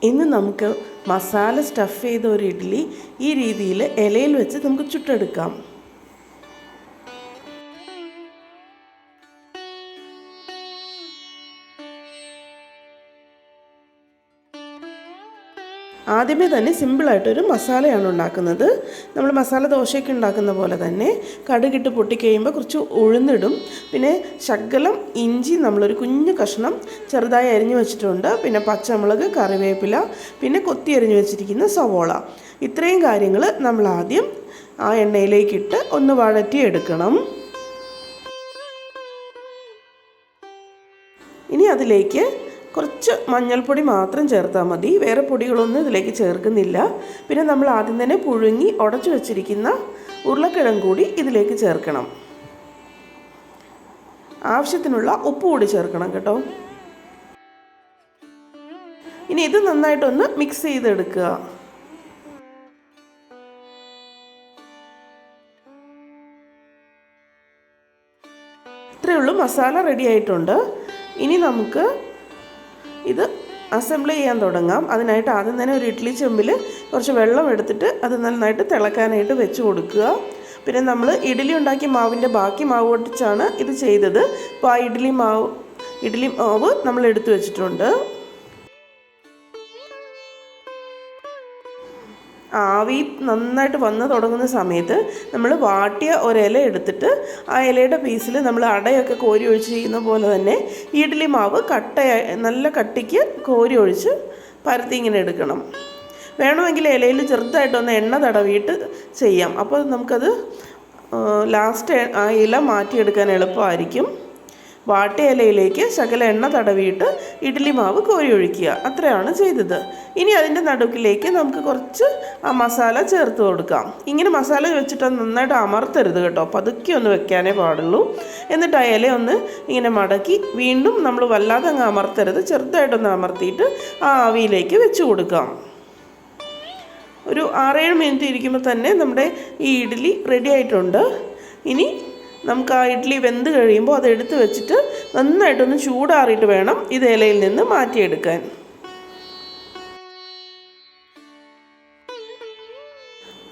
ഇന്ന് നമുക്ക് മസാല സ്റ്റഫ് ചെയ്ത ഒരു ഇഡ്ഡലി ഈ രീതിയിൽ ഇലയിൽ വെച്ച് നമുക്ക് ചുട്ടെടുക്കാം. ആദ്യമേ തന്നെ സിമ്പിളായിട്ടൊരു മസാലയാണ് ഉണ്ടാക്കുന്നത്. നമ്മൾ മസാല ദോശയൊക്കെ ഉണ്ടാക്കുന്ന പോലെ തന്നെ കടുകിട്ട് പൊട്ടിക്കഴിയുമ്പോൾ കുറച്ച് ഉഴുന്നിടും, പിന്നെ ശകലം ഇഞ്ചി നമ്മളൊരു കുഞ്ഞു കഷ്ണം ചെറുതായി അരിഞ്ഞു വെച്ചിട്ടുണ്ട്, പിന്നെ പച്ചമുളക്, കറിവേപ്പില, പിന്നെ കൊത്തി അരിഞ്ഞു വെച്ചിരിക്കുന്ന സവോള. ഇത്രയും കാര്യങ്ങൾ നമ്മൾ ആദ്യം ആ എണ്ണയിലേക്കിട്ട് ഒന്ന് വഴറ്റിയെടുക്കണം. ഇനി അതിലേക്ക് കുറച്ച് മഞ്ഞൾപ്പൊടി മാത്രം ചേർത്താൽ മതി, വേറെ പൊടികളൊന്നും ഇതിലേക്ക് ചേർക്കുന്നില്ല. പിന്നെ നമ്മൾ ആദ്യം തന്നെ പുഴുങ്ങി ഉടച്ചു വെച്ചിരിക്കുന്ന ഉരുളക്കിഴങ്ങ് കൂടി ഇതിലേക്ക് ചേർക്കണം. ആവശ്യത്തിനുള്ള ഉപ്പ് കൂടി ചേർക്കണം കേട്ടോ. ഇനി ഇത് നന്നായിട്ടൊന്ന് മിക്സ് ചെയ്തെടുക്കുക. ഇത്രയേ ഉള്ളൂ, മസാല റെഡി ആയിട്ടുണ്ട്. ഇനി നമുക്ക് ഇത് അസംബിൾ ചെയ്യാൻ തുടങ്ങാം. അതിനായിട്ട് ആദ്യം തന്നെ ഒരു ഇഡ്ഡലി ചെമ്പിൽ കുറച്ച് വെള്ളം എടുത്തിട്ട് അത് നന്നായിട്ട് തിളക്കാനായിട്ട് വെച്ച് കൊടുക്കുക. പിന്നെ നമ്മൾ ഇഡ്ഡലി ഉണ്ടാക്കിയ മാവിൻ്റെ ബാക്കി മാവ് പൊട്ടിച്ചാണ് ഇത് ചെയ്തത്. അപ്പോൾ ആ ഇഡ്ഡലി മാവ് നമ്മൾ എടുത്തു വെച്ചിട്ടുണ്ട്. ആവി നന്നായിട്ട് വന്ന് തുടങ്ങുന്ന സമയത്ത് നമ്മൾ വാട്ടിയ ഒരില എടുത്തിട്ട് ആ ഇലയുടെ പീസിൽ നമ്മൾ അടയൊക്കെ കോരി ഒഴിച്ച് ചെയ്യുന്ന പോലെ തന്നെ ഇഡ്ഡലി മാവ് നല്ല കട്ടിക്ക് കോരി ഒഴിച്ച് പരത്തി ഇങ്ങനെ എടുക്കണം. വേണമെങ്കിൽ ഇലയിൽ ചെറുതായിട്ടൊന്ന് എണ്ണ തടവിയിട്ട് ചെയ്യാം. അപ്പോൾ നമുക്കത് ലാസ്റ്റ് ആ ഇല മാറ്റിയെടുക്കാൻ എളുപ്പമായിരിക്കും. വാട്ടിയ ഇലയിലേക്ക് ശകല എണ്ണ തടവിയിട്ട് ഇഡ്ഡലി മാവ് കോരി ഒഴിക്കുക. അത്രയാണ് ചെയ്തത്. ഇനി അതിൻ്റെ നടുക്കിലേക്ക് നമുക്ക് കുറച്ച് ആ മസാല ചേർത്ത് കൊടുക്കാം. ഇങ്ങനെ മസാല വെച്ചിട്ട് നന്നായിട്ട് അമർത്തരുത് കേട്ടോ, പതുക്കെ ഒന്ന് വെക്കാനേ പാടുള്ളൂ. എന്നിട്ട് ആ ഇല ഒന്ന് ഇങ്ങനെ മടക്കി വീണ്ടും നമ്മൾ വല്ലാതെ അങ്ങ് അമർത്തരുത്, ചെറുതായിട്ടൊന്ന് അമർത്തിയിട്ട് ആ ആവിയിലേക്ക് വെച്ച് കൊടുക്കാം. ഒരു 6-7 മിനിറ്റ് ഇരിക്കുമ്പോൾ തന്നെ നമ്മുടെ ഈ ഇഡ്ഡലി റെഡി ആയിട്ടുണ്ട്. ഇനി നമുക്ക് ആ ഇഡ്ഡലി വെന്ത് കഴിയുമ്പോൾ അത് എടുത്ത് വെച്ചിട്ട് നന്നായിട്ടൊന്ന് ചൂടാറിയിട്ട് വേണം ഇത് ഇലയിൽ നിന്ന് മാറ്റിയെടുക്കാൻ.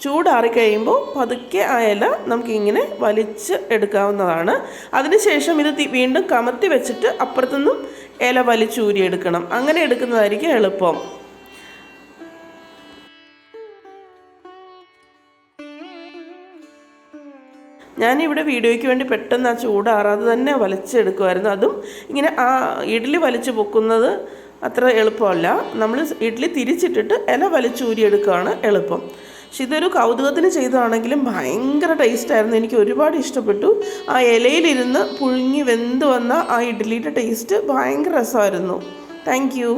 ചൂടാറിക്കഴിയുമ്പോൾ പതുക്കെ ആ ഇല നമുക്കിങ്ങനെ വലിച്ച് എടുക്കാവുന്നതാണ്. അതിനുശേഷം ഇത് വീണ്ടും കമത്തി വെച്ചിട്ട് അപ്പുറത്തുനിന്നും ഇല വലിച്ചൂരിയെടുക്കണം. അങ്ങനെ എടുക്കുന്നതായിരിക്കും എളുപ്പം. ഞാനിവിടെ വീഡിയോയ്ക്ക് വേണ്ടി പെട്ടെന്ന് ആ ചൂടാറാതെ തന്നെ വലിച്ചെടുക്കുമായിരുന്നു. അതും ഇങ്ങനെ ആ ഇഡ്ഡലി വലിച്ചു പൊക്കുന്നത് അത്ര എളുപ്പമല്ല. നമ്മൾ ഇഡ്ഡലി തിരിച്ചിട്ടിട്ട് ഇല വലിച്ചൂരിയെടുക്കുകയാണ് എളുപ്പം. പക്ഷെ ഇതൊരു കൗതുകത്തിന് ചെയ്തതാണെങ്കിലും ഭയങ്കര ടേസ്റ്റായിരുന്നു. എനിക്ക് ഒരുപാട് ഇഷ്ടപ്പെട്ടു. ആ ഇലയിലിരുന്ന് പുഴുങ്ങി വെന്ത് വന്ന ആ ഇഡ്ഡലിയുടെ ടേസ്റ്റ് ഭയങ്കര രസമായിരുന്നു. Thank you.